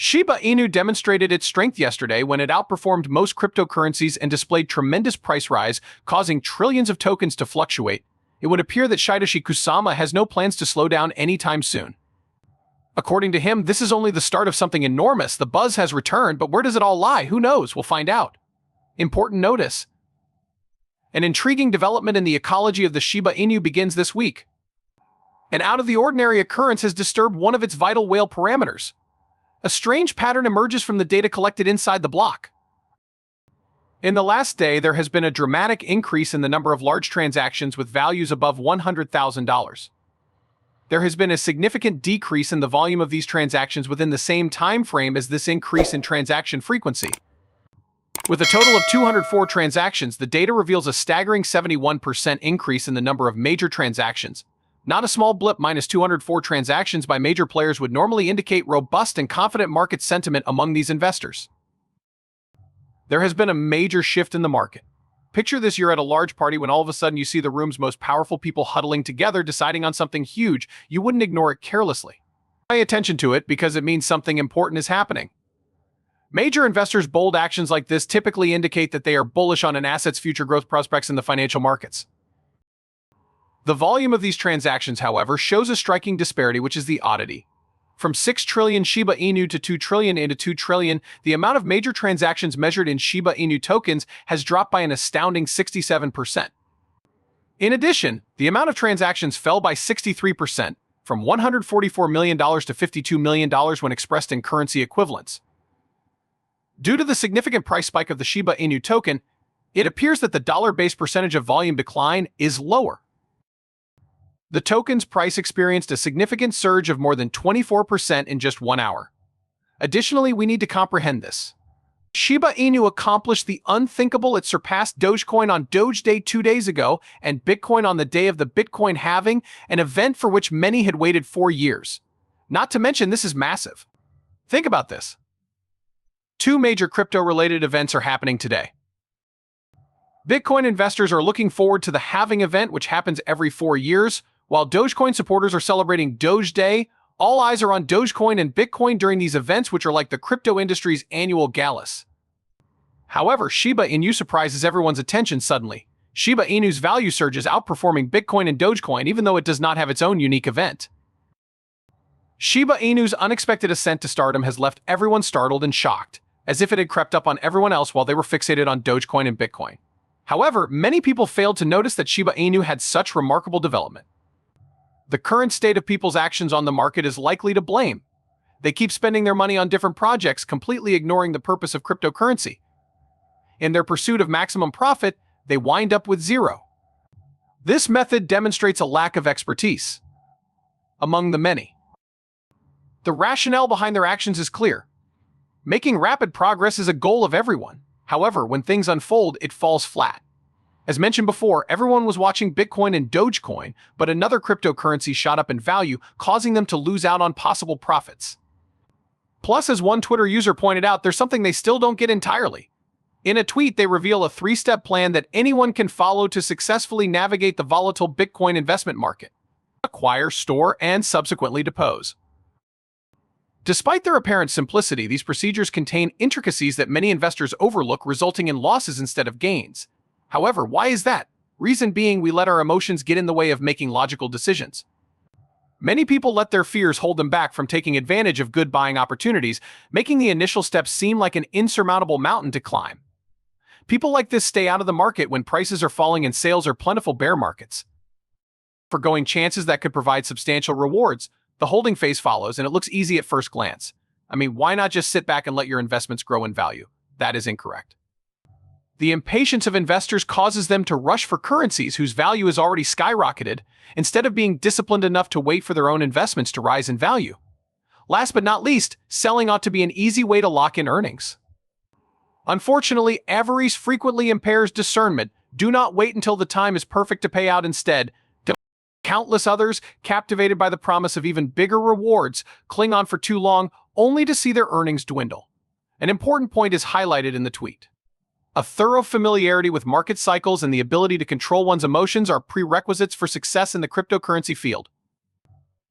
Shiba Inu demonstrated its strength yesterday when it outperformed most cryptocurrencies and displayed tremendous price rise, causing trillions of tokens to fluctuate. It would appear that Shytoshi has no plans to slow down anytime soon. According to him, this is only the start of something enormous. The buzz has returned, but where does it all lie? Who knows? We'll find out. Important notice. An intriguing development in the ecology of the Shiba Inu begins this week. An out-of-the-ordinary occurrence has disturbed one of its vital whale parameters. A strange pattern emerges from the data collected inside the block. In the last day, there has been a dramatic increase in the number of large transactions with values above $100,000. There has been a significant decrease in the volume of these transactions within the same time frame as this increase in transaction frequency. With a total of 204 transactions, the data reveals a staggering 71% increase in the number of major transactions. Not a small blip. Minus 204 transactions by major players would normally indicate robust and confident market sentiment among these investors. There has been a major shift in the market. Picture this: you're at a large party when all of a sudden you see the room's most powerful people huddling together, deciding on something huge. You wouldn't ignore it carelessly. Pay attention to it because it means something important is happening. Major investors' bold actions like this typically indicate that they are bullish on an asset's future growth prospects in the financial markets. The volume of these transactions, however, shows a striking disparity, which is the oddity. From 6 trillion Shiba Inu to 2 trillion into 2 trillion, the amount of major transactions measured in Shiba Inu tokens has dropped by an astounding 67%. In addition, the amount of transactions fell by 63%, from $144 million to $52 million when expressed in currency equivalents. Due to the significant price spike of the Shiba Inu token, it appears that the dollar-based percentage of volume decline is lower. The token's price experienced a significant surge of more than 24% in just 1 hour. Additionally, we need to comprehend this. Shiba Inu accomplished the unthinkable. It surpassed Dogecoin on Doge Day 2 days ago and Bitcoin on the day of the Bitcoin halving, an event for which many had waited 4 years. Not to mention, this is massive. Think about this. 2 major crypto-related events are happening today. Bitcoin investors are looking forward to the halving event, which happens every 4 years, while Dogecoin supporters are celebrating Doge Day. All eyes are on Dogecoin and Bitcoin during these events, which are like the crypto industry's annual galas. However, Shiba Inu surprises everyone's attention suddenly. Shiba Inu's value surges, outperforming Bitcoin and Dogecoin, even though it does not have its own unique event. Shiba Inu's unexpected ascent to stardom has left everyone startled and shocked, as if it had crept up on everyone else while they were fixated on Dogecoin and Bitcoin. However, many people failed to notice that Shiba Inu had such remarkable development. The current state of people's actions on the market is likely to blame. They keep spending their money on different projects, completely ignoring the purpose of cryptocurrency. In their pursuit of maximum profit, they wind up with zero. This method demonstrates a lack of expertise among the many. The rationale behind their actions is clear. Making rapid progress is a goal of everyone. However, when things unfold, it falls flat. As mentioned before, everyone was watching Bitcoin and Dogecoin, but another cryptocurrency shot up in value, causing them to lose out on possible profits. Plus, as one Twitter user pointed out, there's something they still don't get entirely. In a tweet, they reveal a 3-step plan that anyone can follow to successfully navigate the volatile Bitcoin investment market: acquire, store, and subsequently depose. Despite their apparent simplicity, these procedures contain intricacies that many investors overlook, resulting in losses instead of gains. However, why is that? Reason being, we let our emotions get in the way of making logical decisions. Many people let their fears hold them back from taking advantage of good buying opportunities, making the initial steps seem like an insurmountable mountain to climb. People like this stay out of the market when prices are falling and sales are plentiful. Bear markets foregoing chances that could provide substantial rewards. The holding phase follows, and it looks easy at first glance. I mean, why not just sit back and let your investments grow in value? That is incorrect. The impatience of investors causes them to rush for currencies whose value is already skyrocketed, instead of being disciplined enough to wait for their own investments to rise in value. Last but not least, selling ought to be an easy way to lock in earnings. Unfortunately, avarice frequently impairs discernment. Do not wait until the time is perfect to pay out. Instead, countless others, captivated by the promise of even bigger rewards, cling on for too long, only to see their earnings dwindle. An important point is highlighted in the tweet. A thorough familiarity with market cycles and the ability to control one's emotions are prerequisites for success in the cryptocurrency field.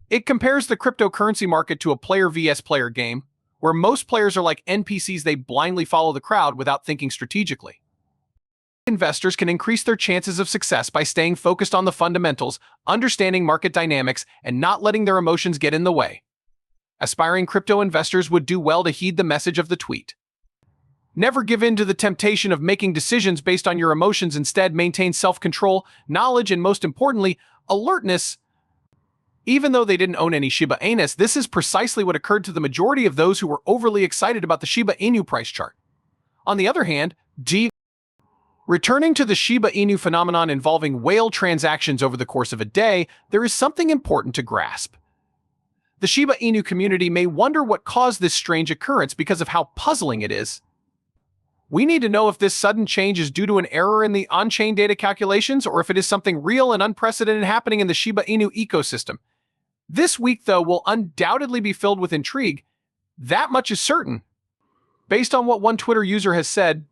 It compares the cryptocurrency market to a player vs. player game, where most players are like NPCs, they blindly follow the crowd without thinking strategically. Investors can increase their chances of success by staying focused on the fundamentals, understanding market dynamics, and not letting their emotions get in the way. Aspiring crypto investors would do well to heed the message of the tweet. Never give in to the temptation of making decisions based on your emotions. Instead, maintain self-control, knowledge, and most importantly, alertness. Even though they didn't own any Shiba Inus, this is precisely what occurred to the majority of those who were overly excited about the Shiba Inu price chart. On the other hand, returning to the Shiba Inu phenomenon involving whale transactions over the course of a day, there is something important to grasp. The Shiba Inu community may wonder what caused this strange occurrence because of how puzzling it is. We need to know if this sudden change is due to an error in the on-chain data calculations or if it is something real and unprecedented happening in the Shiba Inu ecosystem. This week, though, will undoubtedly be filled with intrigue. That much is certain. Based on what one Twitter user has said,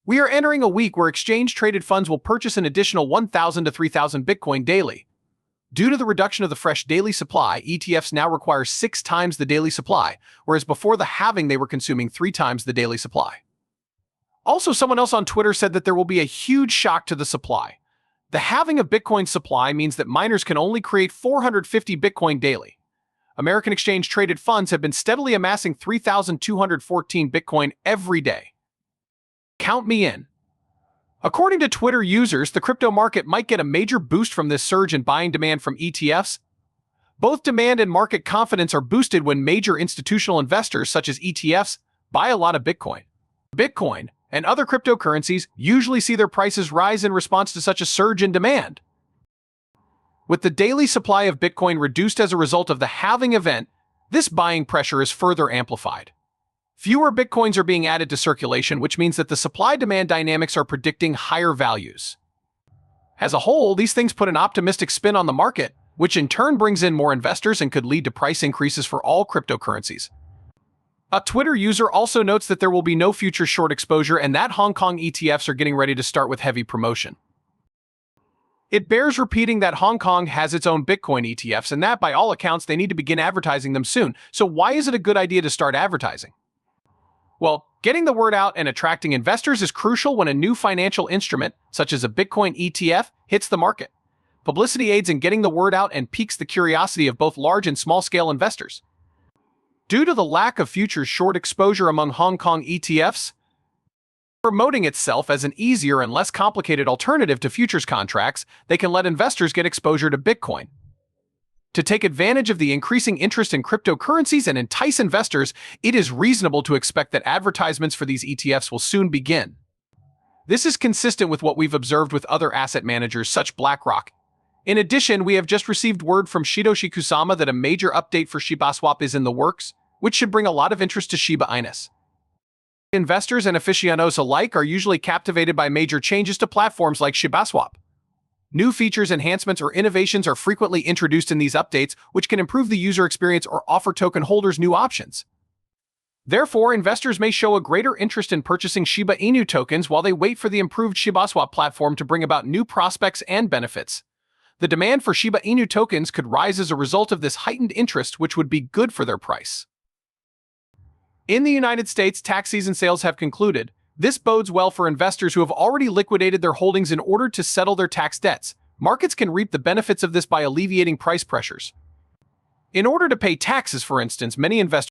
we are entering a week where exchange-traded funds will purchase an additional 1,000 to 3,000 Bitcoin daily. Due to the reduction of the fresh daily supply, ETFs now require 6 times the daily supply, whereas before the halving they were consuming 3 times the daily supply. Also, someone else on Twitter said that there will be a huge shock to the supply. The halving of Bitcoin supply means that miners can only create 450 Bitcoin daily. American exchange-traded funds have been steadily amassing 3,214 Bitcoin every day. Count me in. According to Twitter users, the crypto market might get a major boost from this surge in buying demand from ETFs. Both demand and market confidence are boosted when major institutional investors, such as ETFs, buy a lot of Bitcoin. Bitcoin and other cryptocurrencies usually see their prices rise in response to such a surge in demand. With the daily supply of Bitcoin reduced as a result of the halving event, this buying pressure is further amplified. Fewer Bitcoins are being added to circulation, which means that the supply-demand dynamics are predicting higher values. As a whole, these things put an optimistic spin on the market, which in turn brings in more investors and could lead to price increases for all cryptocurrencies. A Twitter user also notes that there will be no future short exposure and that Hong Kong ETFs are getting ready to start with heavy promotion. It bears repeating that Hong Kong has its own Bitcoin ETFs and that, by all accounts, they need to begin advertising them soon. So why is it a good idea to start advertising? Well, getting the word out and attracting investors is crucial when a new financial instrument, such as a Bitcoin ETF, hits the market. Publicity aids in getting the word out and piques the curiosity of both large and small-scale investors. Due to the lack of futures short exposure among Hong Kong ETFs, promoting itself as an easier and less complicated alternative to futures contracts, they can let investors get exposure to Bitcoin. To take advantage of the increasing interest in cryptocurrencies and entice investors, it is reasonable to expect that advertisements for these ETFs will soon begin. This is consistent with what we've observed with other asset managers such as BlackRock. In addition, we have just received word from Shytoshi Bombshell that a major update for ShibSwap is in the works, which should bring a lot of interest to Shiba Inus. Investors and aficionados alike are usually captivated by major changes to platforms like ShibSwap. New features, enhancements, or innovations are frequently introduced in these updates, which can improve the user experience or offer token holders new options. Therefore, investors may show a greater interest in purchasing Shiba Inu tokens while they wait for the improved ShibSwap platform to bring about new prospects and benefits. The demand for Shiba Inu tokens could rise as a result of this heightened interest, which would be good for their price. In the United States, tax season sales have concluded. This bodes well for investors who have already liquidated their holdings in order to settle their tax debts. Markets can reap the benefits of this by alleviating price pressures. In order to pay taxes, for instance, many investors